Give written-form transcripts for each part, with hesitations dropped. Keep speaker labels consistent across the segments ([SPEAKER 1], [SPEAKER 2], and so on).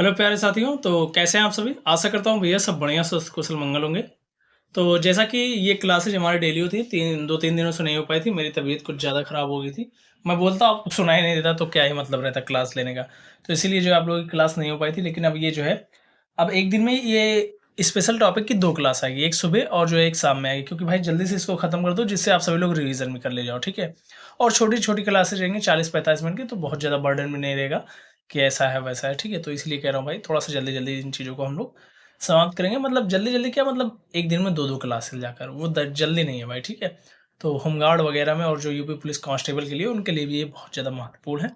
[SPEAKER 1] Hello प्यारे साथियों, तो कैसे हैं आप सभी? आशा करता हूँ भैया सब बढ़िया स्वस्थ कुशल मंगल होंगे। तो जैसा कि ये क्लासेज हमारी डेली होती है, 2-3 दिनों से नहीं हो पाई थी, मेरी तबीयत कुछ ज़्यादा खराब हो गई थी। मैं बोलता आपको सुनाई नहीं देता तो क्या ही मतलब रहता क्लास लेने का। तो इसीलिए जो है आप लोगों की क्लास नहीं हो पाई थी, लेकिन अब ये जो है, अब एक दिन में ये स्पेशल टॉपिक की 2 क्लास आएगी, एक सुबह और जो है एक शाम में आएगी, क्योंकि भाई जल्दी से इसको खत्म कर दो जिससे आप सभी लोग रिवीजन भी कर ले जाओ, ठीक है? और छोटी-छोटी क्लासेज रहेंगी 40-45 मिनट की, तो बहुत ज़्यादा बर्डन भी नहीं रहेगा कि ऐसा है, वैसा है, ठीक है? तो इसलिए कह रहा हूँ भाई थोड़ा-सा जल्दी-जल्दी इन चीज़ों को हम लोग समाप्त करेंगे। मतलब जल्दी-जल्दी क्या, मतलब एक दिन में 2-2 क्लासेस जाकर, वो द जल्दी नहीं है भाई, ठीक है? तो होमगार्ड वगैरह में और जो यूपी पुलिस कांस्टेबल के लिए, उनके लिए भी ये बहुत ज़्यादा महत्वपूर्ण है।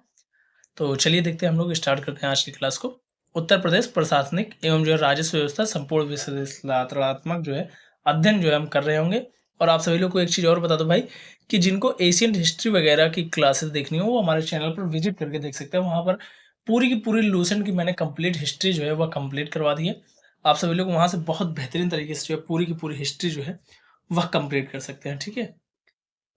[SPEAKER 1] तो चलिए देखते हैं, हम लोग स्टार्ट करते हैं आज की क्लास को। उत्तर प्रदेश प्रशासनिक एवं जो है राजस्व व्यवस्था संपूर्ण विश्लेषणात्मक जो है अध्ययन जो है हम कर रहे होंगे। और आप सभी लोग को एक चीज़ और बता दो भाई, कि जिनको एशियन हिस्ट्री वगैरह की क्लासेस देखनी हो वो हमारे चैनल पर विजिट करके देख सकते हैं। वहाँ पर पूरी की पूरी लूसेंट की मैंने कंप्लीट हिस्ट्री जो है वह कंप्लीट करवा दी है। आप सभी लोग वहाँ से बहुत बेहतरीन तरीके से जो है पूरी की पूरी हिस्ट्री जो है वह कंप्लीट कर सकते हैं, ठीक है?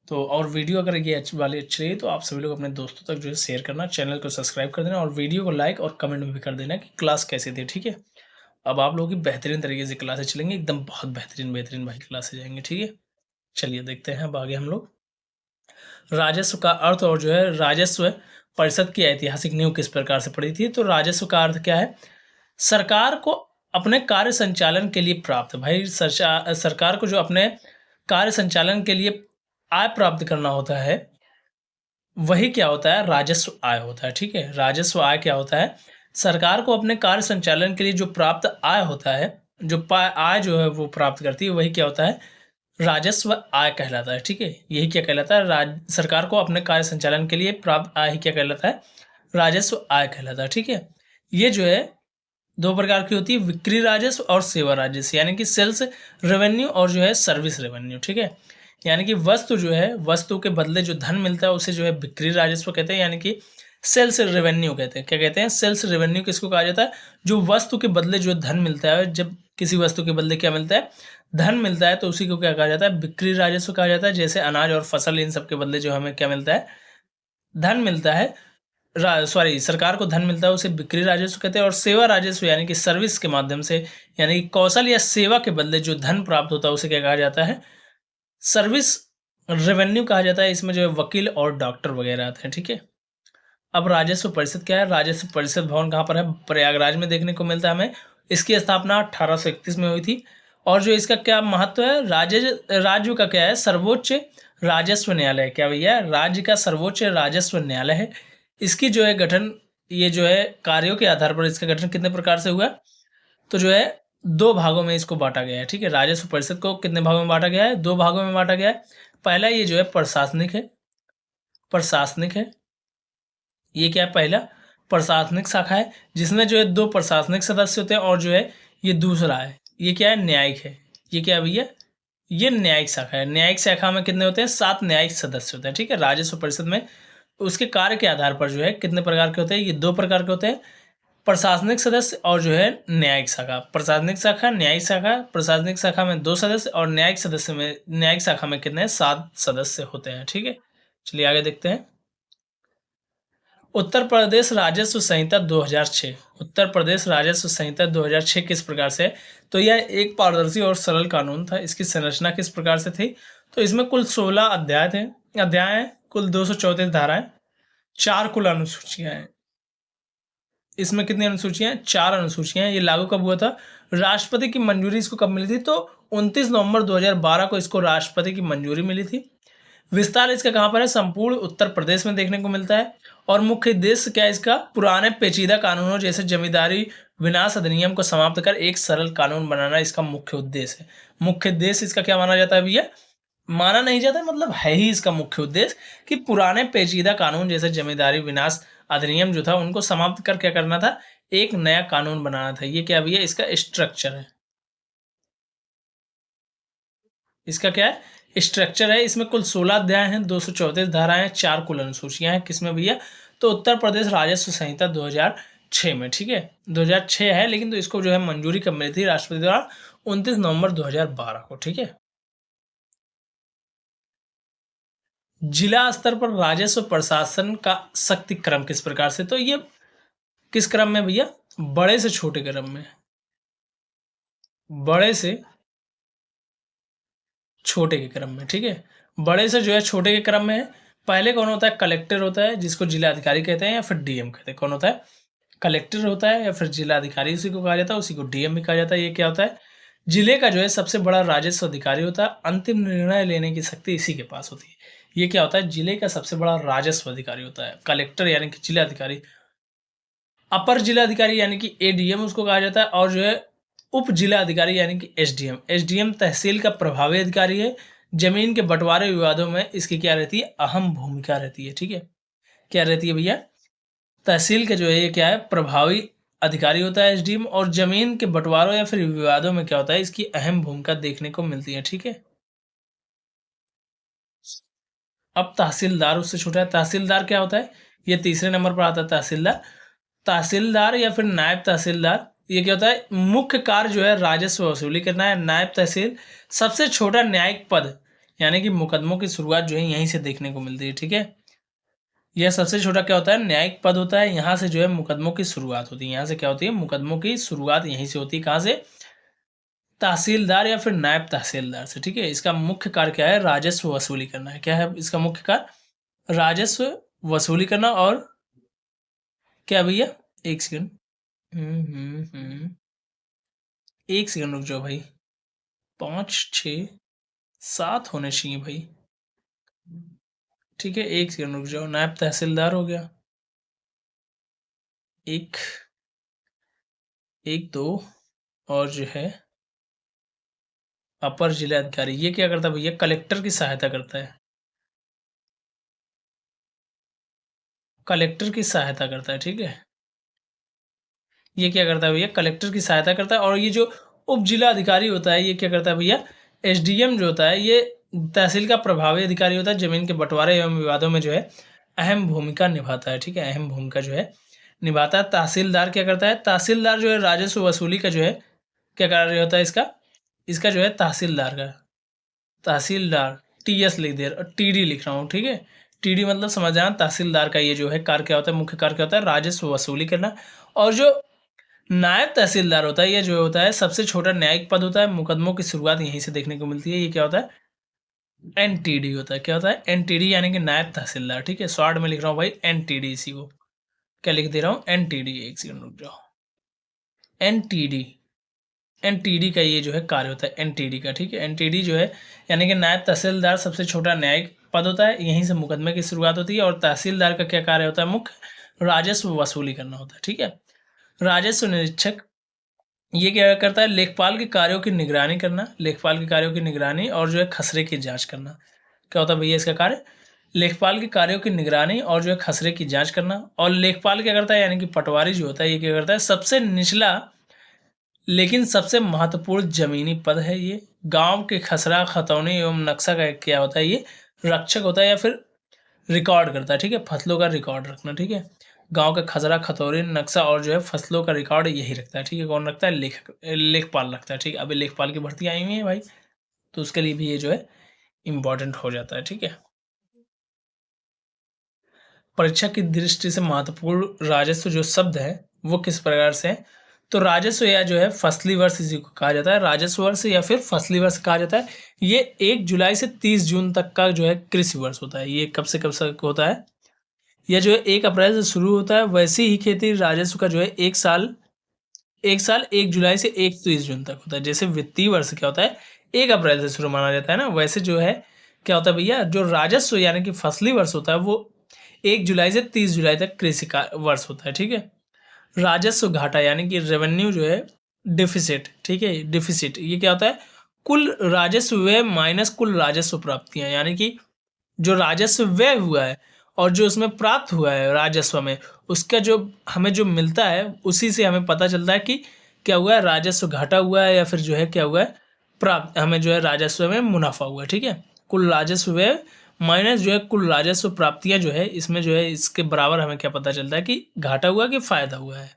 [SPEAKER 1] तो और वीडियो अगर ये अच्छी रही तो आप सभी लोग अपने दोस्तों तक जो है शेयर करना, चैनल को सब्सक्राइब कर देना और वीडियो को लाइक और कमेंट में भी कर देना कि क्लास कैसी थी, ठीक है? अब आप लोगों की बेहतरीन तरीके से क्लासेस चलेंगी, एकदम बहुत बेहतरीन भाई क्लासेस जाएँगी, ठीक है? चलिए देखते हैं अब आगे हम लोग। राजस्व का अर्थ और जो है राजस्व परिषद की ऐतिहासिक नींव किस प्रकार से पड़ी थी? तो राजस्व का अर्थ क्या है? सरकार को अपने कार्य संचालन के लिए प्राप्त, भाई सरकार को जो अपने कार्य संचालन के लिए आय प्राप्त करना होता है, वही क्या होता है? राजस्व आय होता है, ठीक है? राजस्व आय क्या होता है? सरकार को अपने कार्य संचालन के लिए जो प्राप्त आय होता है, जो आय जो है वो प्राप्त करती है, वही क्या होता है? राजस्व आय कहलाता है, ठीक है? यही क्या कहलाता है? सरकार को अपने कार्य संचालन के लिए प्राप्त आय ही क्या कहलाता है? राजस्व आय कहलाता है, ठीक है? ये जो है 2 प्रकार की होती है, विक्री राजस्व और सेवा राजस्व, यानी कि सेल्स रेवेन्यू और जो है सर्विस रेवेन्यू, ठीक है? यानी कि वस्तु जो है, वस्तु के बदले जो धन मिलता है उसे जो है बिक्री राजस्व कहते हैं, यानी कि सेल्स रेवेन्यू कहते हैं। क्या कहते हैं? सेल्स रेवेन्यू किसको कहा जाता है? जो वस्तु के बदले जो धन मिलता है, जब किसी वस्तु के बदले क्या मिलता है? धन मिलता है, तो उसी को क्या कहा जाता है? बिक्री राजस्व कहा जाता है। जैसे अनाज और फसल, इन सब के बदले जो हमें क्या मिलता है? धन मिलता है। सरकार को धन मिलता है, उसे बिक्री राजस्व कहते हैं। और सेवा राजस्व यानी कि सर्विस के माध्यम से, यानी कि कौशल या सेवा के बदले जो धन प्राप्त होता है उसे क्या कहा जाता है? सर्विस रेवेन्यू कहा जाता है। इसमें जो है वकील और डॉक्टर वगैरह आते हैं, ठीक है? अब राजस्व परिषद क्या है? राजस्व परिषद भवन कहाँ पर है? प्रयागराज में देखने को मिलता है हमें। इसकी स्थापना 1831 में हुई थी। और जो इसका क्या महत्व है? राज्य का क्या है? सर्वोच्च राजस्व न्यायालय। क्या भैया? राज्य का सर्वोच्च राजस्व न्यायालय है। इसकी जो है गठन, ये जो है कार्यों के आधार पर इसका गठन कितने प्रकार से हुआ? तो जो है 2 भागों में इसको बाँटा गया है, ठीक है? राजस्व परिषद को कितने भागों में बाँटा गया है? 2 भागों में बाँटा गया है। पहला ये जो है प्रशासनिक है। ये क्या है? पहला प्रशासनिक शाखा है, जिसमें जो है 2 प्रशासनिक सदस्य होते हैं। और जो है ये दूसरा है, ये क्या है? न्यायिक है। ये क्या है भैया? ये न्यायिक शाखा है। न्यायिक शाखा में कितने होते हैं? 7 न्यायिक सदस्य होते हैं, ठीक है? राजस्व परिषद में उसके कार्य के आधार पर जो है कितने प्रकार के होते हैं? ये 2 प्रकार के होते हैं, प्रशासनिक सदस्य और जो है न्यायिक शाखा। प्रशासनिक शाखा, न्यायिक शाखा। प्रशासनिक शाखा में 2 सदस्य और न्यायिक शाखा में कितने हैं? 7 सदस्य होते हैं, ठीक है? चलिए आगे देखते हैं। उत्तर प्रदेश राजस्व संहिता 2006। उत्तर प्रदेश राजस्व संहिता 2006 किस प्रकार से है? तो यह एक पारदर्शी और सरल कानून था। इसकी संरचना किस प्रकार से थी? तो इसमें कुल 16 अध्याय हैं, कुल 234 धाराएं, 4 कुल अनुसूचियां हैं। इसमें कितनी अनुसूचियां हैं? 4 अनुसूचियां हैं। ये लागू कब हुआ था? राष्ट्रपति की मंजूरी इसको कब मिली थी? तो 29 नवंबर 2012 को इसको राष्ट्रपति की मंजूरी मिली थी। विस्तार इसका कहाँ पर है? संपूर्ण उत्तर प्रदेश में देखने को मिलता है। और मुख्य उद्देश्य क्या है इसका? पुराने पेचीदा कानूनों जैसे जमींदारी विनाश अधिनियम को समाप्त कर एक सरल कानून बनाना इसका मुख्य उद्देश्य है। मुख्य उद्देश्य इसका क्या माना जाता है भैया? माना नहीं जाता, मतलब है ही इसका मुख्य उद्देश्य कि पुराने पेचीदा कानून जैसे जमींदारी विनाश अधिनियम जो था उनको समाप्त कर क्या करना था? एक नया कानून बनाना था। ये क्या भैया? इसका स्ट्रक्चर है। इसका क्या है? स्ट्रक्चर है। इसमें कुल 16 अध्याय हैं, 234 धाराएं हैं, 4 कुल अनुसूचियां हैं। किसमें भैया? तो उत्तर प्रदेश राजस्व संहिता 2006 में, ठीक है? 2006 है, लेकिन तो इसको जो है मंजूरी कब मिली थी राष्ट्रपति द्वारा? 29 नवंबर 2012 को, ठीक है? जिला स्तर पर राजस्व प्रशासन का शक्ति क्रम किस प्रकार से? तो ये किस क्रम में भैया? बड़े से छोटे क्रम में, बड़े से छोटे के क्रम में, ठीक है। बड़े से जो है छोटे के क्रम में है। पहले कौन होता है? कलेक्टर होता है, जिसको जिलाधिकारी कहते हैं या फिर डीएम कहते हैं। कौन होता है? कलेक्टर होता है या फिर जिलाधिकारी उसी को कहा जाता है, उसी को डीएम भी कहा जाता है। ये क्या होता है? जिले का जो है सबसे बड़ा राजस्व अधिकारी होता है। अंतिम निर्णय लेने की शक्ति इसी के पास होती है। ये क्या होता है? जिले का सबसे बड़ा राजस्व अधिकारी होता है। कलेक्टर यानी कि जिलाधिकारी, अपर जिलाधिकारी यानी कि एडीएम उसको कहा जाता है, और जो है उप जिला अधिकारी यानी कि एसडीएम। एसडीएम तहसील का प्रभावी अधिकारी है। जमीन के बंटवारे विवादों में इसकी क्या रहती है? अहम भूमिका रहती है, ठीक है। क्या रहती है भैया? तहसील का जो है ये क्या है? प्रभावी अधिकारी होता है एसडीएम, और जमीन के बंटवारों या फिर विवादों में क्या होता है? इसकी अहम भूमिका देखने को मिलती है, ठीक है। अब तहसीलदार उससे छोटा है। तहसीलदार क्या होता है? ये तीसरे नंबर पर आता है तहसीलदार। तहसीलदार या फिर नायब तहसीलदार, ये क्या होता है? मुख्य कार्य जो है राजस्व वसूली करना है। नायब तहसील सबसे छोटा न्यायिक पद, यानी कि मुकदमों की शुरुआत जो है यहीं से देखने को मिलती है, ठीक है। यह सबसे छोटा क्या होता है? न्यायिक पद होता है। यहाँ से जो है मुकदमों की शुरुआत होती है। यहाँ से क्या होती है? मुकदमों की शुरुआत यहीं से होती है। कहाँ से? तहसीलदार या फिर नायब तहसीलदार से, ठीक है। इसका मुख्य कार्य क्या है? राजस्व वसूली करना है। क्या है इसका मुख्य कार्य? राजस्व वसूली करना। और क्या भैया? एक सेकंड, एक सेकंड रुक जाओ भाई। 5, 6, 7 होने चाहिए भाई, ठीक है। एक सेकंड रुक जाओ। नायब तहसीलदार हो गया, एक, एक, 2, और जो है अपर जिला अधिकारी, ये क्या करता है भैया? कलेक्टर की सहायता करता है। कलेक्टर की सहायता करता है, ठीक है। ये क्या करता है भैया? कलेक्टर की सहायता करता है। और ये जो उप जिला अधिकारी होता है ये क्या करता है भैया? एसडीएम जो होता है ये तहसील का प्रभावी अधिकारी होता है। जमीन के बंटवारे एवं विवादों में जो है अहम भूमिका निभाता है, ठीक है। अहम भूमिका जो है निभाता है। तहसीलदार क्या करता है? तहसीलदार जो है राजस्व वसूली का जो है क्या कार्य होता है इसका? इसका जो है तहसीलदार का, तहसीलदार टीएस लिख दे, टीडी लिख रहा हूँ, ठीक है। टीडी मतलब समझ आया। तहसीलदार का ये जो है कार्य क्या होता है? मुख्य कार्य क्या होता है? राजस्व वसूली करना। और जो नायब तहसीलदार होता है ये जो होता है सबसे छोटा न्यायिक पद होता है। मुकदमों की शुरुआत यहीं से देखने को मिलती है। ये क्या होता है? एनटीडी होता है। क्या होता है? एनटीडी यानी कि नायब तहसीलदार, ठीक है। शॉर्ट में लिख रहा हूँ भाई एनटीडी, इसी को क्या लिख दे रहा हूँ? एनटीडी। एक सेकंड रुक जाओ। एनटीडी, एनटीडी का ये जो है कार्य होता है एनटीडी का, ठीक है। एनटीडी जो है यानी कि नायब तहसीलदार सबसे छोटा न्यायिक पद होता है। यहीं से मुकदमे की शुरुआत होती है। और तहसीलदार का क्या कार्य होता है? मुख्य राजस्व वसूली करना होता है, ठीक है। राजस्व निरीक्षक ये क्या करता है? लेखपाल के कार्यों की निगरानी करना, लेखपाल के कार्यों की निगरानी और जो है खसरे की जांच करना। क्या होता है भैया इसका कार्य? लेखपाल के कार्यों की निगरानी और जो है खसरे की जांच करना। और लेखपाल क्या करता है? यानी कि पटवारी जो होता है ये क्या करता है? सबसे निचला लेकिन सबसे महत्वपूर्ण जमीनी पद है ये। गांव के खसरा, खतौनी एवं नक्शा का क्या होता है? ये रक्षक होता है या फिर रिकॉर्ड करता है, ठीक है। फसलों का रिकॉर्ड रखना, ठीक है। गांव का खसरा, खतौनी, नक्शा और जो है फसलों का रिकॉर्ड यही रखता है, ठीक है। कौन रखता है? लेखपाल रखता है, ठीक है। अभी लेखपाल की भर्ती आई हुई है भाई, तो उसके लिए भी ये जो है इम्पोर्टेंट हो जाता है, ठीक है। परीक्षा की दृष्टि से महत्वपूर्ण राजस्व जो शब्द है वो किस प्रकार से है? तो राजस्व या जो है फसली वर्ष इसी को कहा जाता है। राजस्व वर्ष या फिर फसली वर्ष कहा जाता है। ये 1 जुलाई से 30 जून तक का जो है कृषि वर्ष होता है। ये कब से कब तक होता है? यह जो है 1 अप्रैल से शुरू होता है। वैसे ही खेती राजस्व का जो है 1 जुलाई से 31 जून तक होता है। जैसे वित्तीय वर्ष क्या होता है? 1 अप्रैल से शुरू माना जाता है ना, वैसे जो है क्या होता है भैया? जो राजस्व यानी कि फसली वर्ष होता है वो 1 जुलाई से 30 जुलाई तक कृषि का वर्ष होता है, ठीक है। राजस्व घाटा यानी कि रेवेन्यू जो है डिफिसिट, ठीक है। डिफिसिट ये क्या होता है? कुल राजस्व व्यय माइनस कुल राजस्व प्राप्तियां, यानी कि जो राजस्व व्यय हुआ है और जो उसमें प्राप्त हुआ है राजस्व में, उसका जो हमें जो मिलता है उसी से हमें पता चलता है कि क्या हुआ है? राजस्व घाटा हुआ है या फिर जो है क्या हुआ है? प्राप्त हमें जो है राजस्व में मुनाफा हुआ है, ठीक है। कुल राजस्व व्यय माइनस जो है कुल राजस्व प्राप्तियां जो है इसमें जो है इसके बराबर हमें क्या पता चलता है कि घाटा हुआ कि फायदा हुआ है।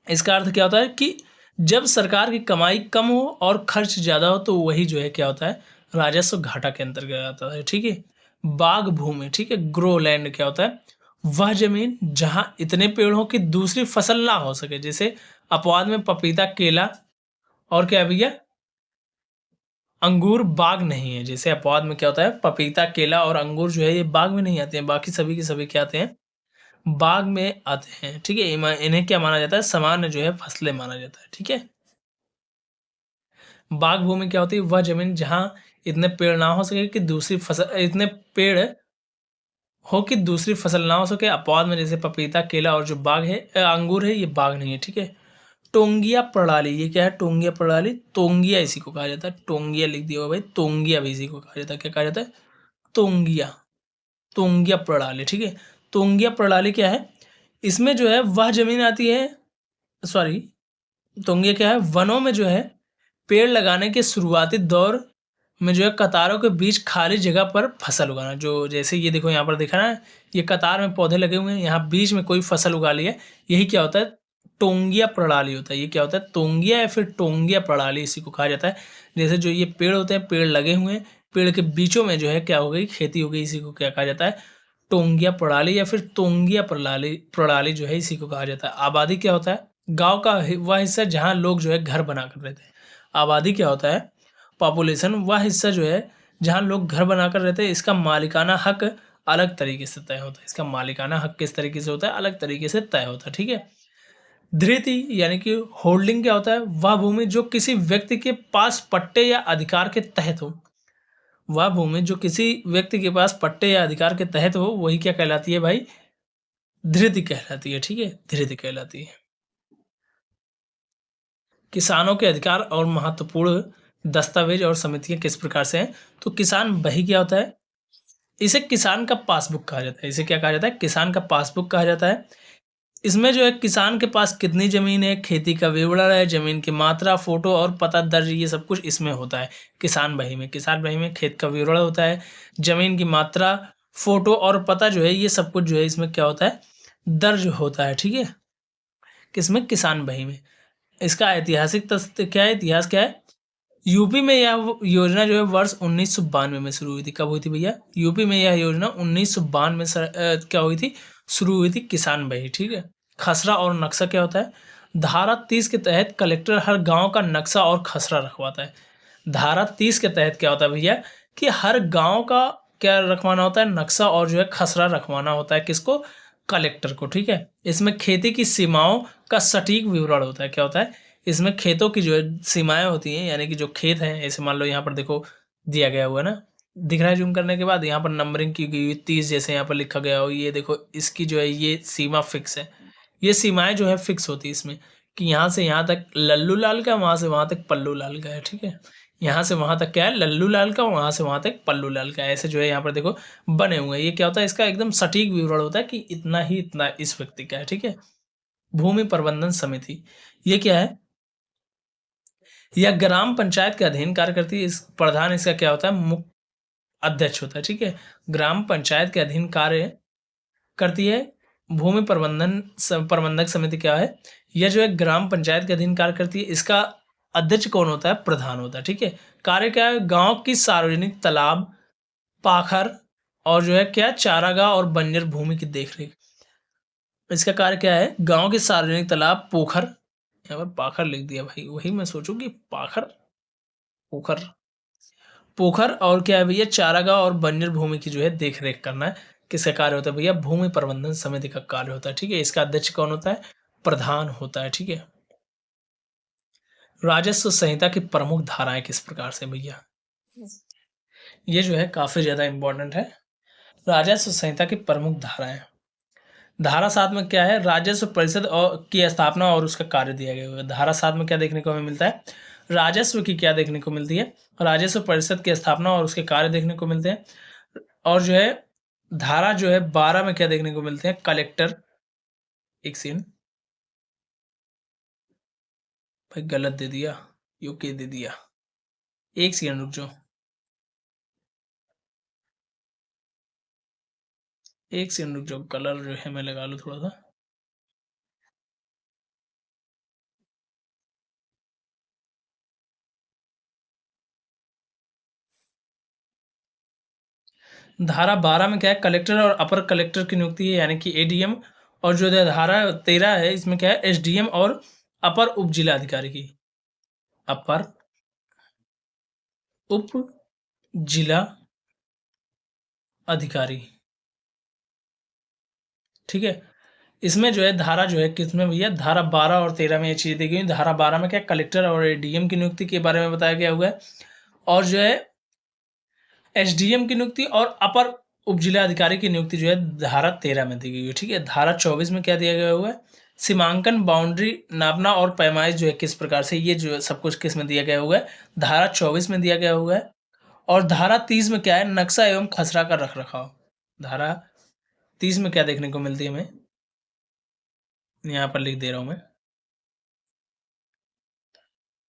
[SPEAKER 1] इसका अर्थ क्या होता है कि जब सरकार की कमाई कम हो और खर्च ज़्यादा हो तो वही जो है क्या होता है? राजस्व घाटा के अंतर्गत आता है, ठीक है। बाग भूमि, ठीक है। ग्रो लैंड क्या होता है? वह ज़मीन जहाँ इतने पेड़ हों कि दूसरी फसल ना हो सके। जैसे अपवाद में पपीता, केला और क्या है भैया? अंगूर बाग नहीं है। जैसे अपवाद में क्या होता है, पपीता, केला और अंगूर जो है ये बाग में नहीं आते हैं, बाकी सभी के सभी क्या आते हैं? बाग में आते हैं, ठीक है? इन्हें क्या माना जाता है? सामान्य जो है फसलें माना जाता है, ठीक है? बाग भूमि क्या होती है? वह ज़मीन जहाँ इतने पेड़ ना हो सके कि दूसरी फसल इतने पेड़ हो कि दूसरी फसल ना हो सके। अपवाद में जैसे पपीता, केला और जो बाग है अंगूर है, ये बाग नहीं है, ठीक है? टोंगिया प्रणाली, ये क्या है? टोंगिया प्रणाली, तोंगिया इसी को कहा जाता है। टोंगिया लिख दिया होगा भाई, तोंगिया भी इसी को कहा जाता है। क्या कहा जाता है? तोंगिया, तोंगिया प्रणाली, ठीक है? तोंगिया प्रणाली क्या है? इसमें जो है वह ज़मीन आती है, सॉरी, तोंगिया क्या है? वनों में जो है पेड़ लगाने के शुरुआती दौर में जो है कतारों के बीच खाली जगह पर फसल उगाना। जो जैसे ये देखो यहाँ पर दिखा ना, ये कतार में पौधे लगे हुए हैं, यहाँ बीच में कोई फसल उगा ली है, यही क्या होता है? टोंगिया प्रणाली होता है। ये क्या होता है? तोंगिया या फिर टोंगिया प्रणाली इसी को कहा जाता है। जैसे जो ये पेड़ होते हैं, पेड़ लगे हुए हैं, पेड़ के बीचों में जो है क्या हो गई? खेती हो गई, इसी को क्या कहा जाता है? टोंगिया प्रणाली या फिर तोंगिया प्रणाली प्रणाली जो है इसी को कहा जाता है। आबादी क्या होता है? गाँव का वह हिस्सा जहाँ लोग जो है घर बना कर रहते हैं। आबादी क्या होता है? पॉपुलेशन वह हिस्सा जो है जहाँ लोग घर बनाकर रहते हैं। इसका मालिकाना हक अलग तरीके से तय होता है। इसका मालिकाना हक किस तरीके से होता है? अलग तरीके से तय होता है, ठीक है? धृति यानी कि होल्डिंग क्या होता है? वह भूमि जो किसी व्यक्ति के पास पट्टे या अधिकार के तहत हो। वह भूमि जो किसी व्यक्ति के पास पट्टे या अधिकार के तहत हो, वही क्या कहलाती है भाई? धृति कहलाती है, ठीक है? धृति कहलाती है। किसानों के अधिकार और महत्वपूर्ण दस्तावेज और समितियां किस प्रकार से हैं? तो किसान बही क्या होता है? इसे किसान का पासबुक कहा जाता है। इसे क्या कहा जाता है? किसान का पासबुक कहा जाता है। इसमें जो है किसान के पास कितनी ज़मीन है, खेती का विवरण है, ज़मीन की मात्रा, फ़ोटो और पता दर्ज, ये सब कुछ इसमें होता है किसान बही में। किसान बही में खेत का विवरण होता है, ज़मीन की मात्रा, फ़ोटो और पता जो है ये सब कुछ जो है इसमें क्या होता है? दर्ज होता है, ठीक है? किसमें? किसान बही में। इसका ऐतिहासिक तथ्य क्या है? इतिहास क्या है? यूपी में यह योजना जो है वर्ष 1992 में शुरू हुई थी। कब हुई थी भैया? यूपी में यह योजना 1992 में क्या हुई थी? शुरू हुई थी, किसान बही, ठीक है? खसरा और नक्शा क्या होता है? धारा 30 के तहत कलेक्टर हर गांव का नक्शा और खसरा रखवाता है। धारा 30 के तहत क्या होता है भैया? कि हर गांव का क्या रखवाना होता है? नक्शा और जो है खसरा रखवाना होता है। किसको? कलेक्टर को, ठीक है? इसमें खेती की सीमाओं का सटीक विवरण होता है। क्या होता है? इसमें खेतों की जो है सीमाएँ होती हैं, यानी कि जो खेत हैं, ऐसे मान लो यहाँ पर देखो दिया गया हुआ है ना, दिख रहा है ज़ूम करने के बाद? यहाँ पर नंबरिंग की गई हुई 30 जैसे यहाँ पर लिखा गया हो, ये देखो इसकी जो है ये सीमा फिक्स है। ये सीमाएँ जो है फिक्स होती है इसमें कि यहाँ से यहाँ तक लल्लू लाल का, वहाँ से वहाँ तक पल्लू लाल का है, ठीक है? यहाँ से वहाँ तक क्या है? लल्लू लाल का, वहाँ से वहाँ तक पल्लू लाल का है। ऐसे जो है यहाँ पर देखो बने हुए हैं। ये क्या होता है? इसका एकदम सटीक विवरण होता है कि इतना ही इतना इस व्यक्ति का है, ठीक है? भूमि प्रबंधन समिति, ये क्या है? यह ग्राम पंचायत के अधीन कार्य करती है। इस प्रधान इसका क्या होता है? मुख्य अध्यक्ष होता है, ठीक है? ग्राम पंचायत के अधीन कार्य करती है। भूमि प्रबंधक समिति क्या है? यह जो है ग्राम पंचायत के अधीन कार्य करती है। इसका अध्यक्ष कौन होता है? प्रधान होता है, ठीक है? कार्य क्या है? गांव की सार्वजनिक तालाब, पाखर और जो है क्या, चारागाह और बंजर भूमि की देखरेख। इसका कार्य क्या है? गांव के सार्वजनिक तालाब, पोखर, यहाँ पर पाखर लिख दिया भाई, वही मैं सोचूं कि पाखर, पोखर, पोखर और क्या है भैया? चारागाह और बंजर भूमि की जो है देख रेख करना है। किसका कार्य होता है भैया? भूमि प्रबंधन समिति का कार्य होता है, ठीक है? इसका अध्यक्ष कौन होता है? प्रधान होता है, ठीक है? राजस्व संहिता की प्रमुख धाराएं किस प्रकार से भैया? ये जो है काफी ज्यादा इंपॉर्टेंट है। राजस्व संहिता की प्रमुख धाराएं, धारा 7 में क्या है? राजस्व परिषद और की स्थापना और उसका कार्य दिया गया है। धारा 7 में क्या देखने को हमें मिलता है? राजस्व की क्या देखने को मिलती है? राजस्व परिषद की स्थापना और उसके कार्य देखने को मिलते हैं। और जो है धारा जो है 12 में क्या देखने को मिलते हैं? कलेक्टर, एक सेकंड भाई, गलत दे दिया, यूके दे दिया, एक सेकंड रुक जाओ, एक सेकंड रुक जाओ, कलर जो है मैं लगा लूँ थोड़ा सा। धारा 12 में क्या है, कलेक्टर और अपर कलेक्टर की नियुक्ति है यानी कि एडीएम, और जो धारा 13 है इसमें क्या है, एसडीएम और अपर उप जिला अधिकारी की, अपर उप जिला अधिकारी, ठीक है। इसमें जो है धारा जो है किसमें भैया, धारा 12 और 13 में ये चीज़ दी गई। धारा 12 में क्या कलेक्टर और एडीएम की नियुक्ति के बारे में बताया गया हुआ है, और जो है एसडीएम की नियुक्ति और अपर उप जिला अधिकारी की नियुक्ति जो है धारा 13 में दी गई है, ठीक है। धारा 24 में क्या दिया गया हुआ है, सीमांकन बाउंड्री नापना और पैमाइश जो है किस प्रकार से, ये जो सब कुछ किस में दिया गया हुआ है, धारा 24 में दिया गया हुआ है। और धारा 30 में क्या है, नक्शा एवं खसरा का रख रखाव। धारा 30 में क्या देखने को मिलती है हमें, यहाँ पर लिख दे रहा हूं मैं,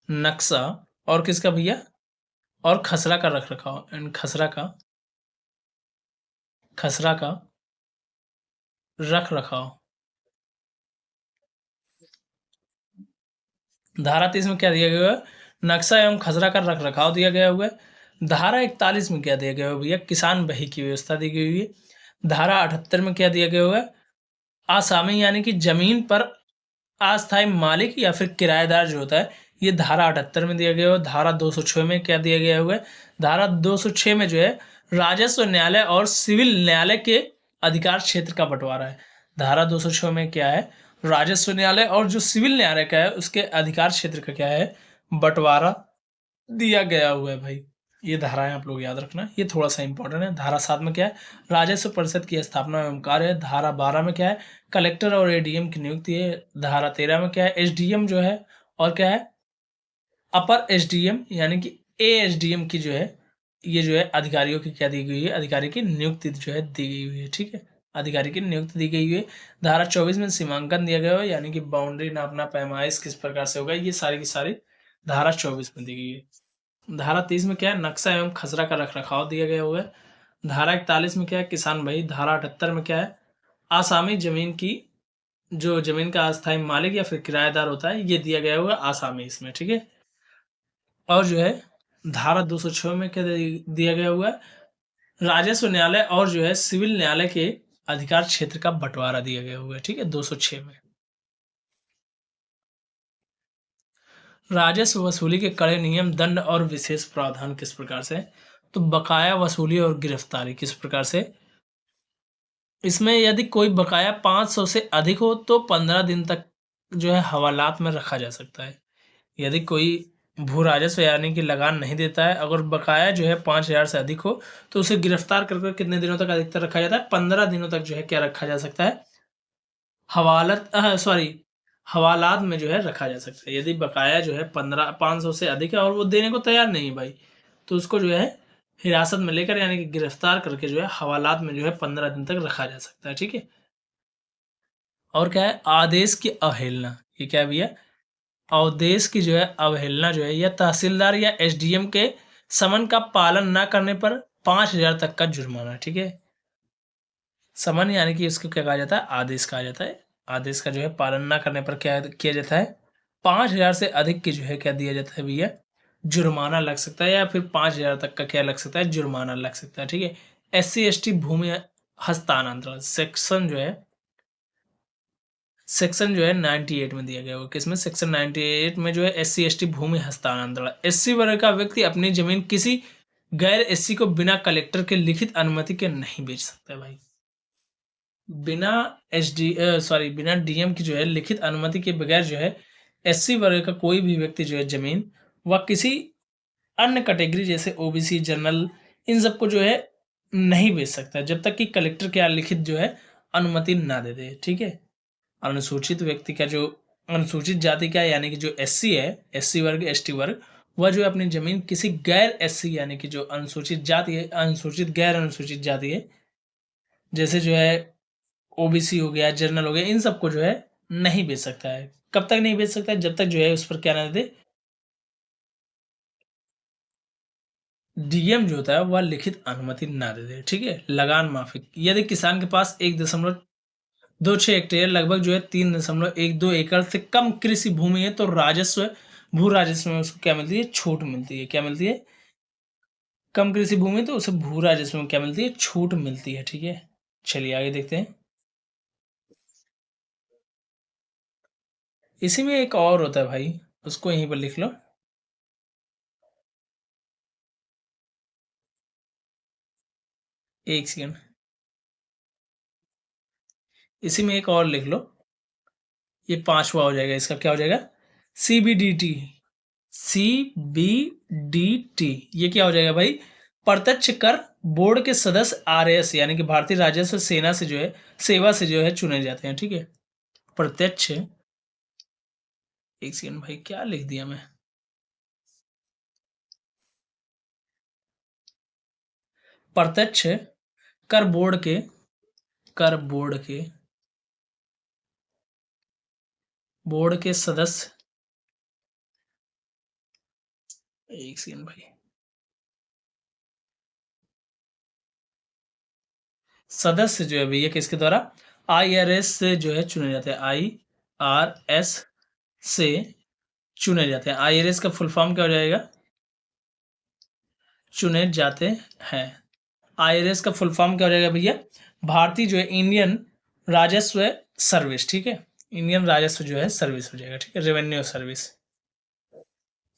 [SPEAKER 1] नक्शा और किसका भैया, और खसरा का रख रखाव, एंड खसरा का रख रखाव। धारा 30 में क्या दिया गया है, नक्शा एवं खसरा का रख रखाव दिया गया हुआ है। धारा 41 में क्या दिया गया है भैया, किसान बही की व्यवस्था दी गई हुई है। धारा 78 में क्या दिया गया हुआ है, आसामी यानी कि जमीन पर अस्थायी मालिक या फिर किराएदार जो होता है, ये धारा 78 में दिया गया हुआ है। धारा 206 में क्या दिया गया हुआ है, धारा 206 में जो है राजस्व न्यायालय और सिविल न्यायालय के अधिकार क्षेत्र का बंटवारा है। धारा 206 में क्या है, राजस्व न्यायालय और जो सिविल न्यायालय का है उसके अधिकार क्षेत्र का क्या है, बंटवारा दिया गया हुआ है भाई। ये धाराएं आप लोग याद रखना, ये थोड़ा सा इंपॉर्टेंट है। धारा 7 में क्या है, राजस्व परिषद की स्थापना एवं कार्य है। धारा 12 में क्या है, कलेक्टर और एडीएम की नियुक्ति है। धारा 13 में क्या है, एसडीएम जो है, और क्या है, अपर एसडीएम यानी कि एएसडीएम की जो है, ये जो है अधिकारियों की क्या दी गई है, अधिकारी की नियुक्ति जो है दी गई हुई है, ठीक है। अधिकारी की नियुक्ति दी गई है। धारा 24 में सीमांकन दिया गया है यानी कि बाउंड्री नापना, पैमाइश किस प्रकार से होगा, ये सारी की सारी धारा 24 में दी गई है। धारा 30 में क्या है, नक्शा एवं खसरा का रख रखाव दिया गया हुआ है। धारा 41 में क्या है, किसान भाई। धारा 78 में क्या है, आसामी जमीन की, जो जमीन का अस्थायी मालिक या फिर किराएदार होता है, ये दिया गया हुआ आसामी इसमें, ठीक है। और जो है धारा 206 में क्या दिया गया हुआ है, राजस्व न्यायालय और जो है सिविल न्यायालय के अधिकार क्षेत्र का बंटवारा दिया गया हुआ है, ठीक है, 206 में। राजस्व वसूली के कड़े नियम, दंड और विशेष प्रावधान किस प्रकार से, तो बकाया वसूली और गिरफ्तारी किस प्रकार से, इसमें यदि कोई बकाया 500 से अधिक हो तो 15 दिन तक जो है हवालात में रखा जा सकता है। यदि कोई भू राजस्व यानी कि लगान नहीं देता है, अगर बकाया जो है 5,000 से अधिक हो तो उसे गिरफ्तार करके कितने दिनों तक अधिकतर रखा जाता है, 15 दिनों तक जो है क्या रखा जा सकता है, हवालात में जो है रखा जा सकता है। यदि बकाया जो है 500 से अधिक है और वो देने को तैयार नहीं है भाई, तो उसको जो है हिरासत में लेकर यानी कि गिरफ्तार करके जो है हवालात में जो है 15 दिन तक रखा जा सकता है, ठीक है। और क्या है, आदेश की अवहेलना, ये क्या है भैया, आदेश की जो है अवहेलना जो है, या तहसीलदार या एसडीएम के समन का पालन न करने पर 5,000 तक का जुर्माना, ठीक है। समन यानी कि इसको क्या कहा जाता है, आदेश कहा जाता है। आदेश का जो है पालन न करने पर क्या किया जाता है, 5,000 से अधिक की जो है क्या दिया जाता है भैया, जुर्माना लग सकता है, या फिर 5,000 तक का क्या लग सकता है, जुर्माना लग सकता है, ठीक है। एससी एसटी भूमि हस्तांतरण सेक्शन जो है 98 में दिया गया हुआ, किसमें, सेक्शन 98 में जो है एससी एसटी भूमि हस्तांतरण, एससी वर्ग का व्यक्ति अपनी जमीन किसी गैर एससी को बिना कलेक्टर के लिखित अनुमति के नहीं बेच सकता है भाई। बिना बिना डीएम की जो है लिखित अनुमति के बगैर जो है एससी वर्ग का कोई भी व्यक्ति जो है जमीन व किसी अन्य कैटेगरी जैसे ओबीसी, जनरल, इन सबको जो है नहीं बेच सकता जब तक कि कलेक्टर क्या लिखित जो है अनुमति ना दे दे, ठीक है। अनुसूचित व्यक्ति का जो, अनुसूचित जाति का यानी कि जो एससी है, एससी वर्ग, एसटी वर्ग, वह जो है अपनी जमीन किसी गैर एससी यानी कि जो अनुसूचित जाति है, अनुसूचित गैर अनुसूचित जाति है, जैसे जो है ओबीसी हो गया, जनरल हो गया, इन सबको जो है नहीं बेच सकता है। कब तक नहीं बेच सकता है, जब तक जो है उस पर क्या ना दे, डीएम जो होता है वह लिखित अनुमति ना दे दे, ठीक है। लगान माफी, यदि किसान के पास 1.26 हेक्टेयर लगभग जो है 3.12 एकड़ से कम कृषि भूमि है तो भू राजस्व में उसको क्या मिलती है, छूट मिलती है, क्या मिलती है, कम कृषि भूमि तो उसे भू राजस्व में क्या मिलती है? छूट मिलती है, ठीक है? चलिए आगे देखते हैं। इसी में एक और होता है भाई, उसको यहीं पर लिख लो। एक सेकंड। इसी में एक और लिख लो, ये 5वां हो जाएगा, इसका क्या हो जाएगा? सीबीडीटी। सीबीडीटी ये क्या हो जाएगा भाई? प्रत्यक्ष कर बोर्ड के सदस्य आरएस यानी कि भारतीय राजस्व सेना से जो है सेवा से जो है चुने जाते हैं, ठीक है? प्रत्यक्ष, एक सेकंड भाई, क्या लिख दिया मैं? प्रत्यक्ष कर बोर्ड के कर बोर्ड के सदस्य, एक सेकंड भाई, सदस्य जो है भैया किसके द्वारा? आईआरएस से जो है चुने जाते हैं, आईआरएस से चुने जाते हैं। आईआरएस का फुल फॉर्म क्या हो जाएगा? चुने जाते हैं। आईआरएस का फुल फॉर्म क्या हो जाएगा भैया? भारतीय जो है इंडियन राजस्व सर्विस, ठीक है? इंडियन राजस्व जो है सर्विस हो जाएगा, ठीक है? Revenue service.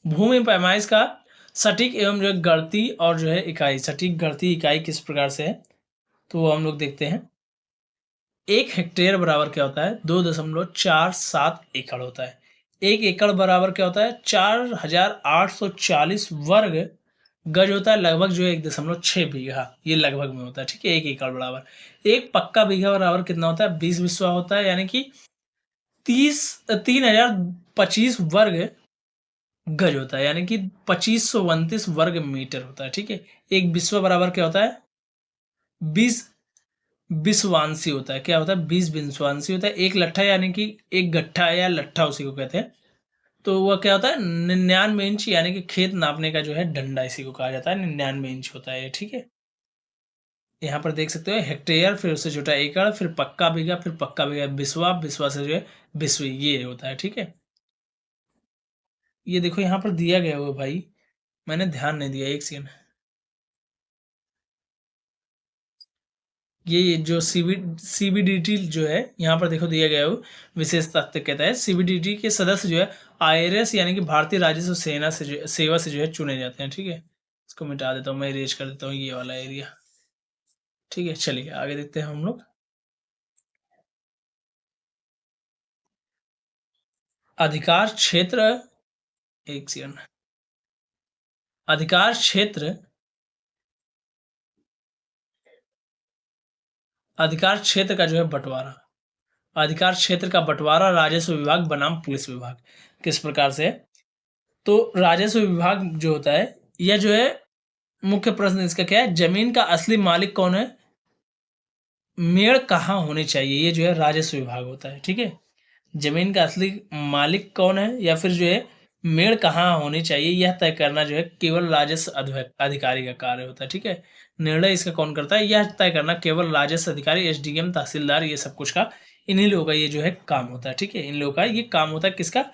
[SPEAKER 1] भूमि पैमाइश का सटीक एवं जो है गणती और जो है इकाई, सटीक गणती इकाई किस प्रकार से है, तो वो हम लोग देखते हैं। 1 हेक्टेयर बराबर क्या होता है? 2.47 एकड़ होता है। 1 एकड़ बराबर क्या होता है? 4,840 वर्ग गज होता है, लगभग जो है 1.6 बीघा, ये लगभग में होता है, ठीक है? 1 एकड़ बराबर एक पक्का बीघा बराबर कितना होता है? 20 बिस्वा होता है, यानी कि 3,025 वर्ग गज होता है, यानी कि 2529 वर्ग मीटर होता है, ठीक है? एक बिस्वा बराबर क्या होता है? 20 बिसवांसी होता है। क्या होता है? 20 बिसवांसी होता है। एक लट्ठा यानी कि एक गट्ठा या लट्ठा उसी को कहते हैं। तो वह क्या होता है? 99 इंच यानी कि खेत नापने का जो है डंडा इसी को कहा जाता है। 99 इंच होता है ये, ठीक है? यहाँ पर देख सकते हो हेक्टेयर, फिर उससे छोटा एकड़, फिर पक्का बीघा, फिर पक्का बीघा बिस्वा, बिस्वा से जो है बिस्वी, ये होता है, ठीक है? ये देखो यहाँ पर दिया गया हुआ भाई, मैंने ध्यान नहीं दिया, एक सेकंड। ये जो सीबीडीटी जो है यहाँ पर देखो दिया गया है, वो विशेष तथ्य कहता है सीबीडीटी के सदस्य जो है आईआरएस यानी कि भारतीय राजस्व सेना से जो सेवा से जो है चुने जाते हैं, ठीक है? इसको मिटा देता हूँ मैं, इरेज कर देता हूँ ये वाला एरिया, ठीक है? चलिए आगे देखते हैं हम लोग। अधिकार क्षेत्र, एक सेकंड। अधिकार क्षेत्र, अधिकार क्षेत्र का जो है बंटवारा, अधिकार क्षेत्र का बंटवारा राजस्व विभाग बनाम पुलिस विभाग किस प्रकार से है? तो राजस्व विभाग जो होता है, यह जो है मुख्य प्रश्न इसका क्या है? जमीन का असली मालिक कौन है? मेड़ कहाँ होनी चाहिए? ये जो है राजस्व विभाग होता है, ठीक है? जमीन का असली मालिक कौन है या फिर जो है मेड़ कहाँ होनी चाहिए, यह तय करना जो है केवल राजस्व अधिकारी का कार्य होता है, ठीक है? निर्णय इसका कौन करता है? यह तय करना केवल राजस्व अधिकारी, एसडीएम, तहसीलदार, ये सब कुछ का, इन्हीं लोगों का ये जो है काम होता है, ठीक है? इन लोगों का ये काम होता है, किसका?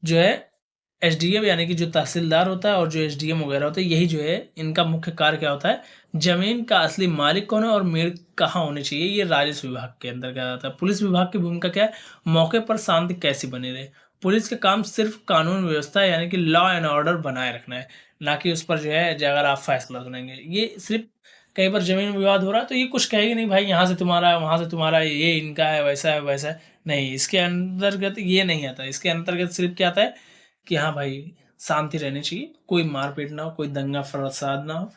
[SPEAKER 1] जो है एसडीएम यानी कि जो तहसीलदार होता है और जो एसडीएम वगैरह होता है, यही जो है इनका मुख्य कार्य क्या होता है? जमीन का असली मालिक कौन है और मेड़ कहाँ होनी चाहिए, ये राजस्व विभाग के अंदर क्या आता है। पुलिस विभाग की भूमिका क्या है? मौके पर शांति कैसी बनी रहे। पुलिस का काम सिर्फ कानून व्यवस्था यानी कि लॉ एंड ऑर्डर बनाए रखना है, ना कि उस पर जो है अगर आप फैसला सुनाएंगे। ये सिर्फ कहीं पर जमीन विवाद हो रहा है तो ये कुछ कहेगी नहीं, भाई यहाँ से तुम्हारा है, वहां से तुम्हारा है, ये इनका है, वैसा है, वैसा है, नहीं, इसके अंतर्गत ये नहीं आता। इसके अंतर्गत सिर्फ क्या आता है कि हाँ भाई, शांति रहनी चाहिए, कोई मारपीट ना हो, कोई दंगा फसाद ना हो,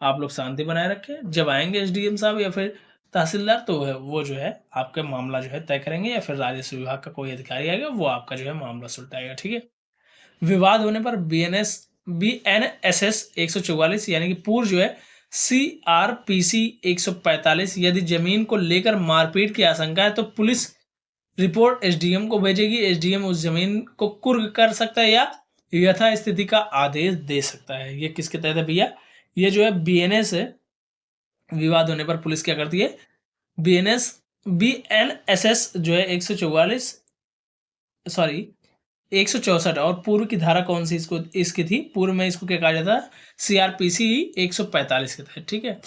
[SPEAKER 1] आप लोग शांति बनाए रखें। जब आएंगे एसडीएम साहब या फिर तहसीलदार, तो वो जो है आपका मामला जो है तय करेंगे, या फिर राजस्व विभाग का कोई अधिकारी आएगा, वो आपका जो है मामला सुलटाएगा, ठीक है? विवाद होने पर बीएनएसएस 144 यानी कि पूर्व जो है सीआरपीसी 145, यदि जमीन को लेकर मारपीट की आशंका है तो पुलिस रिपोर्ट एसडीएम को भेजेगी। एसडीएम उस जमीन को कुर्क कर सकता है या यथास्थिति का आदेश दे सकता है। ये किसके तहत है भैया? ये जो है बीएनएस है। विवाद होने पर पुलिस क्या करती है? बीएनएसएस जो है 144, सॉरी, 164 और पूर्व की धारा कौन सी इसको इसकी थी? पूर्व में इसको क्या कहा जाता है? सीआरपीसी 145 के तहत, ठीक है।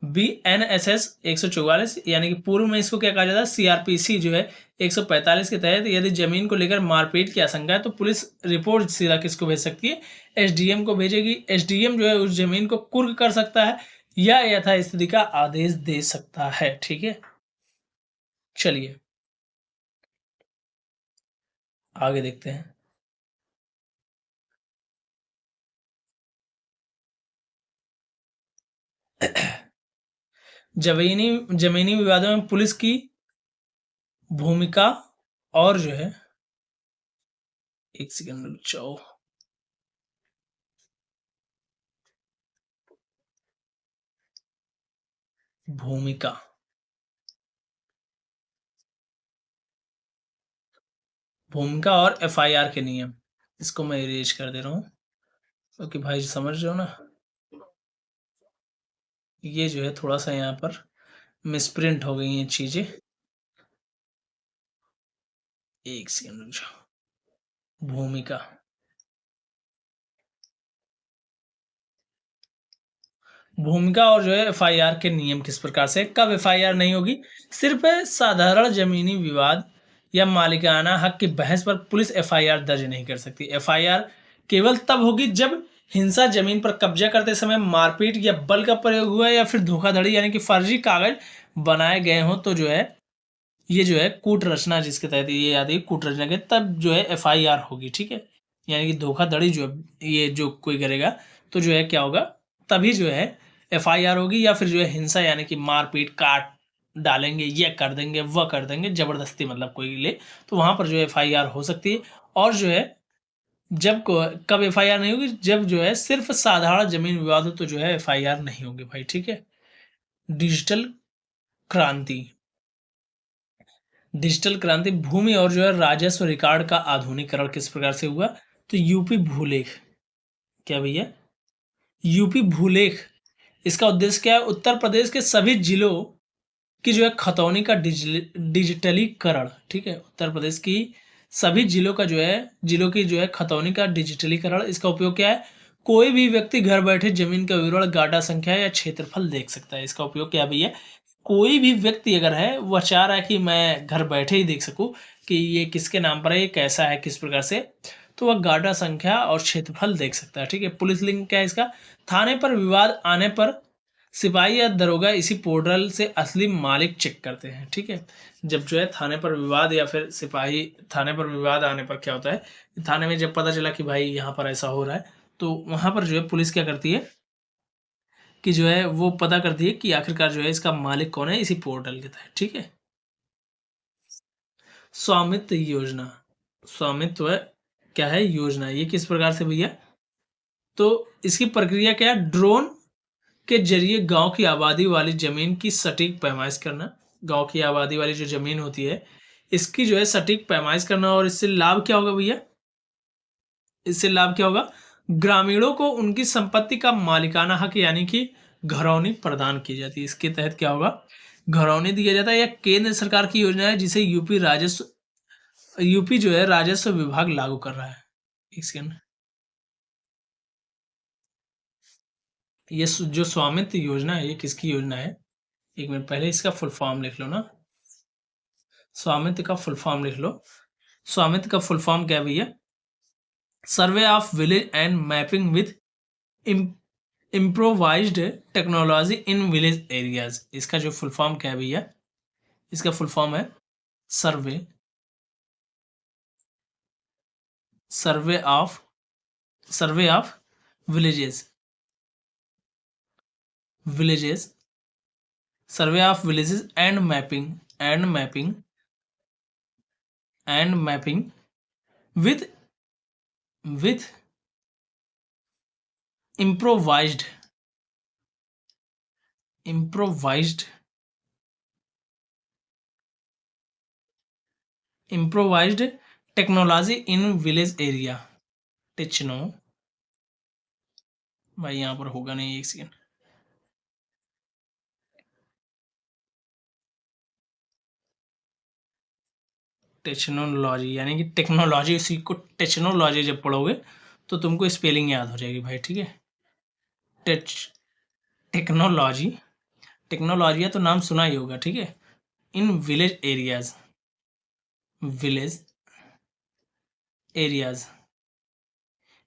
[SPEAKER 1] बीएनएसएस 144 यानी कि पूर्व में इसको क्या कहा जाता है? सीआरपीसी जो है 145 के तहत यदि जमीन को लेकर मारपीट की आशंका है तो पुलिस रिपोर्ट सीधा किसको भेज सकती है? एसडीएम को भेजेगी। एसडीएम जो है उस जमीन को कुर्क कर सकता है या यथास्थिति का आदेश दे सकता है, ठीक है। चलिए आगे देखते हैं। जमीनी जमीनी विवादों में पुलिस की भूमिका और जो है, एक सेकंड रुक जाओ। भूमिका भूमिका और एफआईआर के नियम, इसको मैं इरेज कर दे रहा हूँ क्योंकि भाई समझ रहे हो ना, ये जो है थोड़ा सा यहाँ पर मिसप्रिंट हो गई हैं चीजें। एक सेकंड रुक जाओ। भूमिका भूमिका और जो है एफआईआर के नियम किस प्रकार से, कब एफआईआर नहीं होगी? सिर्फ साधारण जमीनी विवाद या मालिकाना हक की बहस पर पुलिस एफआईआर दर्ज नहीं कर सकती। एफआईआर केवल तब होगी जब हिंसा, जमीन पर कब्जा करते समय मारपीट या बल का प्रयोग हुआ है या फिर धोखाधड़ी यानी कि फर्जी कागज बनाए गए हों, तो जो है ये जो है कूट रचना जिसके तहत ये आती है कूट रचना के, तब जो है एफआईआर होगी, ठीक है। यानी कि धोखाधड़ी जो ये जो कोई करेगा तो जो है क्या होगा, तभी जो है एफआईआर होगी, या फिर जो है हिंसा यानी कि मारपीट, काट डालेंगे, ये कर देंगे, वह कर देंगे, जबरदस्ती मतलब कोई ले, तो वहां पर जो है एफआईआर हो सकती है। और जो है कब एफआईआर नहीं होगी? जब जो है सिर्फ साधारण जमीन विवाद हो तो जो है एफआईआर नहीं होगी भाई, ठीक है। डिजिटल क्रांति डिजिटल क्रांति भूमि और जो है राजस्व रिकॉर्ड का आधुनिकीकरण किस प्रकार से हुआ? तो यूपी भूलेख, क्या भैया? यूपी भूलेख, इसका उद्देश्य क्या है? उत्तर प्रदेश के सभी जिलों की जो है खतौनी का डिजिटलीकरण, ठीक है। उत्तर प्रदेश की सभी जिलों का जो है जिलों की जो है खतौनी का डिजिटलीकरण, इसका उपयोग क्या है? कोई भी व्यक्ति घर बैठे जमीन का विवरण, गाटा संख्या या क्षेत्रफल देख सकता है। इसका उपयोग क्या है भैया? कोई भी व्यक्ति अगर है वह चाह रहा है कि मैं घर बैठे ही देख सकूं कि ये किसके नाम पर है, ये कैसा है, किस प्रकार से, तो वह गाटा संख्या और क्षेत्रफल देख सकता है, ठीक है। पुलिस लिंक क्या है इसका? थाने पर विवाद आने पर सिपाही या दरोगा इसी पोर्टल से असली मालिक चेक करते हैं, ठीक है। जब जो है थाने पर विवाद या फिर सिपाही, थाने पर विवाद आने पर क्या होता है, थाने में जब पता चला कि भाई यहाँ पर ऐसा हो रहा है, तो वहां पर जो है पुलिस क्या करती है कि जो है वो पता करती है कि आखिरकार जो है इसका मालिक कौन है, इसी पोर्टल के तहत, ठीक है। स्वामित्व योजना, स्वामित्व क्या है? योजना, ये किस प्रकार से भैया? तो इसकी प्रक्रिया क्या है? ड्रोन के जरिए गांव की आबादी वाली जमीन की सटीक पैमाइश करना। गांव की आबादी वाली जो जमीन होती है इसकी जो है सटीक पैमाइश करना, और इससे लाभ क्या होगा भैया? इससे लाभ क्या होगा? ग्रामीणों को उनकी संपत्ति का मालिकाना हक यानी कि घरौनी प्रदान की जाती है। इसके तहत क्या होगा? घरौनी दिया जाता है। यह केंद्र सरकार की योजना है जिसे यूपी जो है राजस्व विभाग लागू कर रहा है। एक सेकंड, ये जो स्वामित्व योजना है ये किसकी योजना है? एक मिनट पहले इसका फुल फॉर्म लिख लो ना। स्वामित्व का फुल फॉर्म लिख लो। स्वामित्व का फुल फॉर्म क्या है भैया? Survey of village and mapping with improvised technology in village areas. इसका जो फुल फॉर्म क्या है भैया? इसका फुल फॉर्म है survey survey of survey of villages villages survey of villages and mapping with with improvised improvised improvised technology in village area, टिचनो। भाई यहाँ पर होगा नहीं, एक सेकेंड। टेक्नोलॉजी यानी कि टेक्नोलॉजी, उसी को टेक्नोलॉजी जब पढ़ोगे तो तुमको स्पेलिंग याद हो जाएगी भाई, ठीक है। टेच टेक्नोलॉजी, टेक्नोलॉजिया तो नाम सुना ही होगा, ठीक है। इन विलेज एरियाज,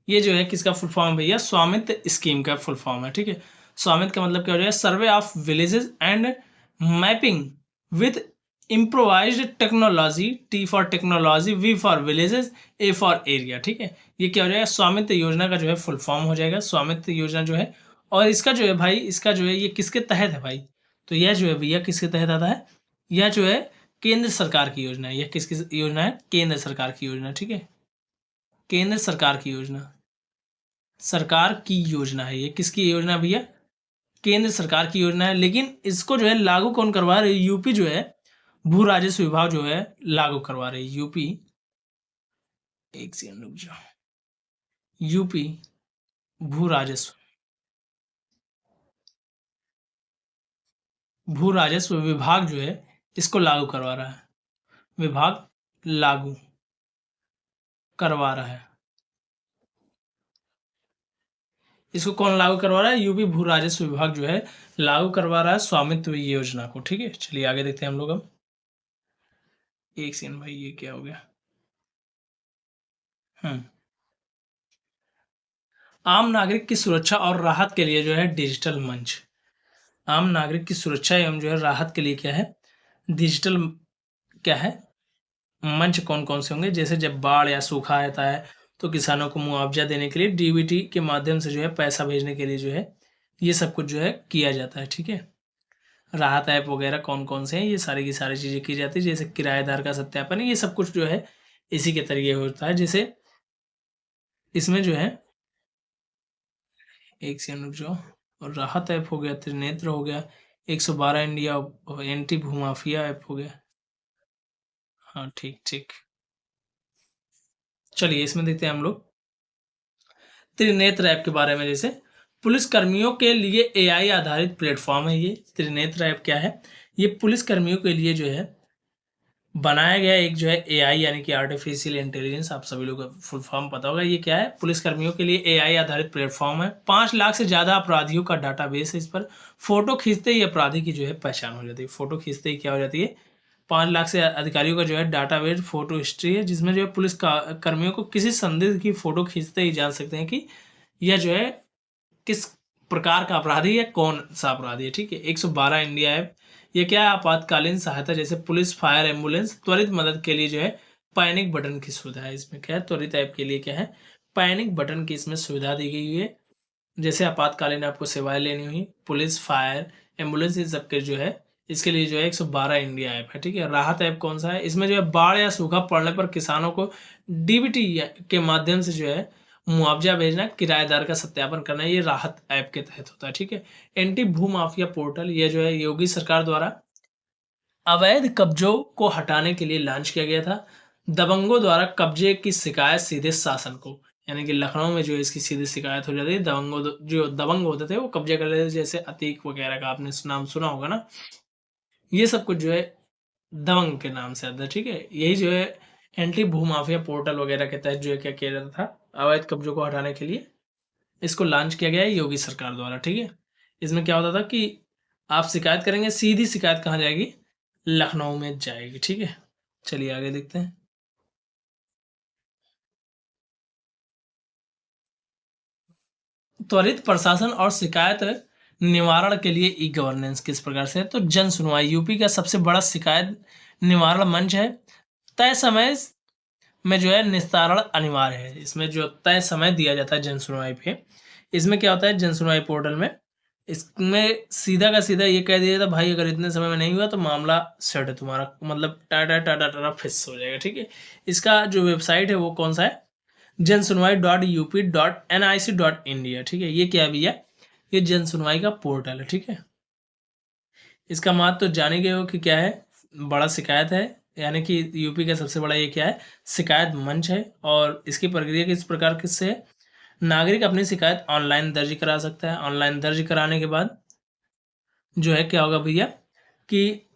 [SPEAKER 1] ये जो है किसका फुल फॉर्म है भैया? स्वामित्व स्कीम का फुल फॉर्म है, ठीक है। स्वामित्व का मतलब क्या हो जाएगा? Survey of villages and mapping with improvised technology, T for technology, V for villages, A for area, ठीक है। ये क्या हो जाएगा? स्वामित्व योजना का जो है फुल फॉर्म हो जाएगा, स्वामित्व योजना जो है। और इसका जो है भाई, इसका जो है ये किसके तहत है भाई? तो यह जो है भैया किसके तहत आता है? यह जो है केंद्र सरकार की योजना है। यह किसकी योजना है? केंद्र सरकार की योजना, ठीक है। केंद्र सरकार की योजना, सरकार की योजना है। ये किसकी योजना है भैया? केंद्र सरकार की योजना है। लेकिन इसको जो है लागू कौन करवा रही है? यूपी जो है भू राजस्व विभाग जो है लागू करवा रही है। यूपी, एक सेकंड रुक जाओ, यूपी भू राजस्व, भू राजस्व विभाग जो है इसको लागू करवा रहा है। विभाग लागू करवा रहा है। इसको कौन लागू करवा रहा है? यूपी भू राजस्व विभाग जो है लागू करवा रहा है स्वामित्व योजना को, ठीक है। चलिए आगे देखते हैं हम लोग अब। एक सेकंड भाई, ये क्या हो गया? आम नागरिक की सुरक्षा और राहत के लिए जो है डिजिटल मंच, आम नागरिक की सुरक्षा एवं जो है राहत के लिए क्या है? डिजिटल क्या है? मंच कौन कौन से होंगे? जैसे जब बाढ़ या सूखा आता है तो किसानों को मुआवजा देने के लिए डीबीटी के माध्यम से जो है पैसा भेजने के लिए जो है ये सब कुछ जो है किया जाता है, ठीक है। राहत ऐप वगैरह कौन कौन से हैं, ये सारी की सारी चीज़ें की जाती है। जैसे किराएदार का सत्यापन, ये सब कुछ जो है इसी के तरीके होता है। जैसे इसमें जो है, एक सेकंड रुक जाओ, और राहत ऐप हो गया, त्रिनेत्र हो गया, 112 इंडिया और एंटी भूमाफिया ऐप हो गया। हाँ ठीक ठीक, चलिए इसमें देखते हैं हम लोग त्रिनेत्र ऐप के बारे में। जैसे पुलिस कर्मियों के लिए एआई आधारित प्लेटफॉर्म है ये त्रिनेत्र ऐप। क्या है? ये पुलिस कर्मियों के लिए जो है बनाया गया एक जो है एआई यानी कि आर्टिफिशियल इंटेलिजेंस, आप सभी लोगों को फुल फॉर्म पता होगा। ये क्या है? पुलिस कर्मियों के लिए एआई आधारित प्लेटफॉर्म है। 5 लाख से ज़्यादा अपराधियों का डाटाबेस है इस पर। फोटो खींचते ही अपराधी की जो है पहचान हो जाती है। फोटो खींचते ही क्या हो जाती है? 5 लाख से अधिकारियों का जो है डाटाबेस फोटो हिस्ट्री है, जिसमें जो है पुलिस का कर्मियों को किसी संदिग्ध की फोटो खींचते ही जान सकते हैं कि यह जो है किस प्रकार का अपराधी है, कौन सा अपराधी है, ठीक है। 112 इंडिया ऐप, ये क्या है? आपातकालीन सहायता, जैसे पुलिस, फायर, एम्बुलेंस, त्वरित मदद के लिए जो है पैनिक बटन की सुविधा है इसमें। क्या है? त्वरित ऐप के लिए क्या है? पैनिक बटन की इसमें सुविधा दी गई हुई है। जैसे आपातकालीन आपको सेवाएं लेनी हुई, पुलिस, फायर, एम्बुलेंस, ये सब के जो है इसके लिए जो है 112 इंडिया ऐप है, ठीक है। राहत ऐप कौन सा है? इसमें जो है बाढ़ या सूखा पड़ने पर किसानों को डीबीटी के माध्यम से जो है मुआवजा भेजना, किराएदार का सत्यापन करना, ये राहत ऐप के तहत होता है, ठीक है। एंटी भू माफिया पोर्टल, ये जो है योगी सरकार द्वारा अवैध कब्जों को हटाने के लिए लॉन्च किया गया था। दबंगों द्वारा कब्जे की शिकायत सीधे शासन को, यानी कि लखनऊ में जो है इसकी सीधी शिकायत हो जाती है। दबंगों जो दबंग होते थे वो कब्जे कर लेते थे, जैसे अतीक वगैरह का आपने नाम सुना होगा ना। ये सब कुछ जो है दबंग के नाम से आता है, ठीक है। यही जो है एंटी भू माफिया पोर्टल वगैरह के तहत जो है क्या किया जाता था? अवैध कब्जों को हटाने के लिए इसको लॉन्च किया गया है योगी सरकार द्वारा, ठीक है। इसमें क्या होता था कि आप शिकायत करेंगे, सीधी शिकायत कहाँ जाएगी? लखनऊ में जाएगी, ठीक है। चलिए आगे देखते हैं। त्वरित प्रशासन और शिकायत निवारण के लिए ई गवर्नेंस किस प्रकार से है? तो जन सुनवाई यूपी का सबसे बड़ा शिकायत निवारण मंच है। तय समय में जो है निस्तारण अनिवार्य है। इसमें जो तय समय दिया जाता है जन सुनवाई पे, इसमें क्या होता है जन सुनवाई पोर्टल में, इसमें सीधा का सीधा ये कह दिया जाता है भाई अगर इतने समय में नहीं हुआ तो मामला सेट है तुम्हारा, मतलब टाटा टाटा टाटा फिक्स हो जाएगा, ठीक है। इसका जो वेबसाइट है वो कौन सा है? जन सुनवाई .up.nic.india, ठीक है। ये क्या है भैया? ये जन सुनवाई का पोर्टल है, ठीक है। इसका महत्व तो जाने गए हो कि क्या है? बड़ा शिकायत है, यानी कि यूपी का सबसे बड़ा ये क्या है? शिकायत मंच है। और इसकी प्रक्रिया किस प्रकार किससे है? नागरिक अपनी शिकायत ऑनलाइन दर्ज करा सकता है। ऑनलाइन दर्ज कराने के बाद जो है क्या होगा भैया कि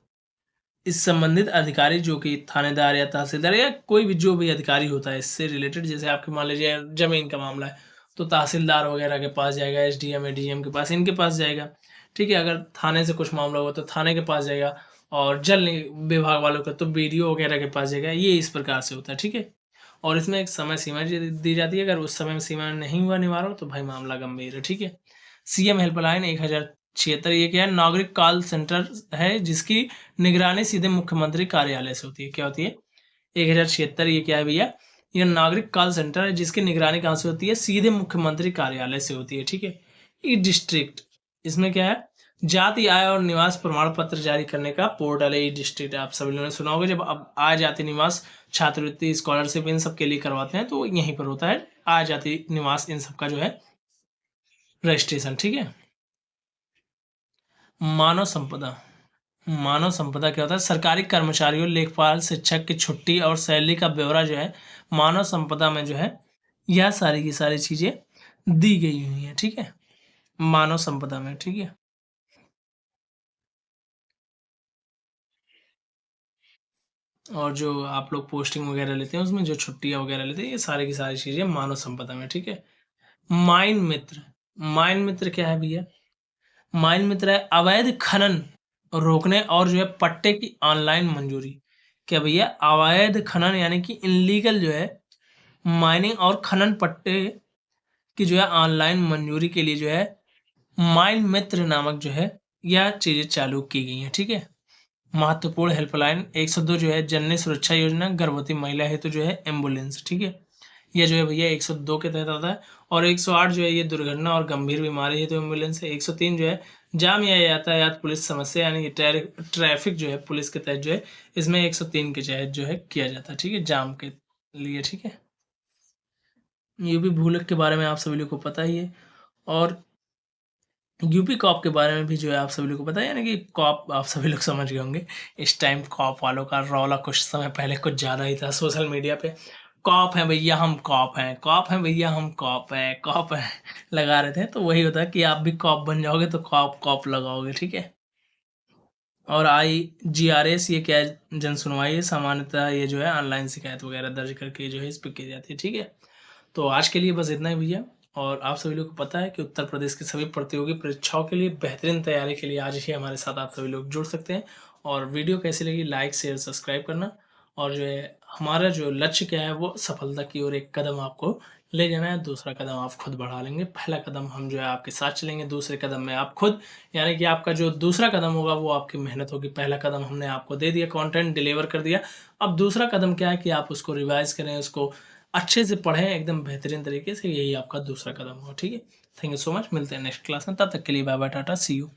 [SPEAKER 1] इस संबंधित अधिकारी जो कि थानेदार या तहसीलदार या कोई भी जो भी अधिकारी होता है इससे रिलेटेड, जैसे आपके मान लीजिए ज़मीन का मामला है, तो तहसीलदार वगैरह के पास जाएगा, एसडीएम, एडीएम के पास, इनके पास जाएगा। ठीक है? अगर थाने से कुछ मामला हुआ तो थाने के पास जाएगा और जल विभाग वालों का तो बीडीओ वगैरह के पास जाएगा। ये इस प्रकार से होता है। ठीक है? और इसमें एक समय सीमा दी जाती है, अगर उस समय सीमा में नहीं हुआ निवारण तो भाई मामला गंभीर है। ठीक है? सीएम हेल्पलाइन 1076, ये क्या है? नागरिक कॉल सेंटर है जिसकी निगरानी सीधे मुख्यमंत्री कार्यालय से होती है। क्या होती है? 1076 ये क्या है भैया? ये नागरिक कॉल सेंटर है जिसकी निगरानी कहाँ से होती है? सीधे मुख्यमंत्री कार्यालय से होती है। ठीक है? ई डिस्ट्रिक्ट, इसमें क्या है? जाति, आय और निवास प्रमाण पत्र जारी करने का पोर्टल है ई डिस्ट्रिक्ट। आप सभी लोगों ने सुना होगा, जब अब आय, जाति, निवास, छात्रवृत्ति, स्कॉलरशिप इन सब के लिए करवाते हैं तो यहीं पर होता है आय, जाति, निवास इन सब का जो है रजिस्ट्रेशन। ठीक है? मानव संपदा, मानव संपदा क्या होता है? सरकारी कर्मचारियों, लेखपाल, शिक्षक की छुट्टी और सैलरी का ब्यौरा जो है मानव संपदा में जो है यह सारी की सारी चीजें दी गई हुई हैं। ठीक है? मानव संपदा में। ठीक है? और जो आप लोग पोस्टिंग वगैरह लेते हैं उसमें जो छुट्टियां वगैरह लेते हैं, ये सारी की सारी चीजें मानव संपदा में। ठीक है? माइन मित्र, माइन मित्र क्या है भैया? माइन मित्र है अवैध खनन रोकने और जो है पट्टे की ऑनलाइन मंजूरी। क्या भैया? अवैध खनन यानी कि इनलीगल जो है माइनिंग और खनन पट्टे की जो है ऑनलाइन मंजूरी के लिए जो है माइन मित्र नामक जो है यह चीजें चालू की गई हैं। ठीक है? महत्वपूर्ण हेल्पलाइन 102 जो है जननी सुरक्षा योजना, गर्भवती महिला हेतु जो है एम्बुलेंस। ठीक है? ये जो है भैया 102 के तहत आता है। और 108 जो है ये दुर्घटना और गंभीर बीमारी हेतु एम्बुलेंस है। 103 जो है जाम या यातायात पुलिस समस्या यानी कि ट्रैफिक जो है पुलिस के तहत जो है इसमें 103 के तहत जो है किया जाता है। ठीक है? जाम के लिए। ठीक है? यूपी भूलक के बारे में आप सभी लोग को पता ही है। और यूपी कॉप के बारे में भी जो है आप सभी लोग को पता है, यानी कि कॉप आप सभी लोग समझ गए होंगे। इस टाइम कॉप वालों का रौला कुछ समय पहले कुछ ज़्यादा ही था सोशल मीडिया पे। कॉप हैं भैया हम कॉप हैं, कॉप हैं भैया हम कॉप हैं, कॉप हैं लगा रहे थे। तो वही होता है कि आप भी कॉप बन जाओगे तो कॉप कॉप लगाओगे। ठीक है? और IGRS ये क्या है? जन सुनवाई है। सामान्यतः ये जो है ऑनलाइन शिकायत वगैरह दर्ज करके जो है इस पे की जाती है। ठीक है? तो आज के लिए बस इतना ही भैया। और आप सभी लोग को पता है कि उत्तर प्रदेश की सभी प्रतियोगी परीक्षाओं के लिए बेहतरीन तैयारी के लिए आज ही हमारे साथ आप सभी लोग जुड़ सकते हैं। और वीडियो कैसी लगी लाइक शेयर सब्सक्राइब करना। और जो है हमारा जो लक्ष्य क्या है वो सफलता की ओर एक कदम आपको ले जाना है, दूसरा कदम आप खुद बढ़ा लेंगे। पहला कदम हम जो है आपके साथ चलेंगे, दूसरे कदम में आप खुद, यानी कि आपका जो दूसरा कदम होगा वो आपकी मेहनत होगी। पहला कदम हमने आपको दे दिया, कंटेंट डिलीवर कर दिया। अब दूसरा कदम क्या है कि आप उसको रिवाइज करें, उसको अच्छे से पढ़ें एकदम बेहतरीन तरीके से। यही आपका दूसरा कदम होगा। ठीक है? Thank you so much. मिलते हैं नेक्स्ट क्लास में, तब तक के लिए bye bye, tata, see you.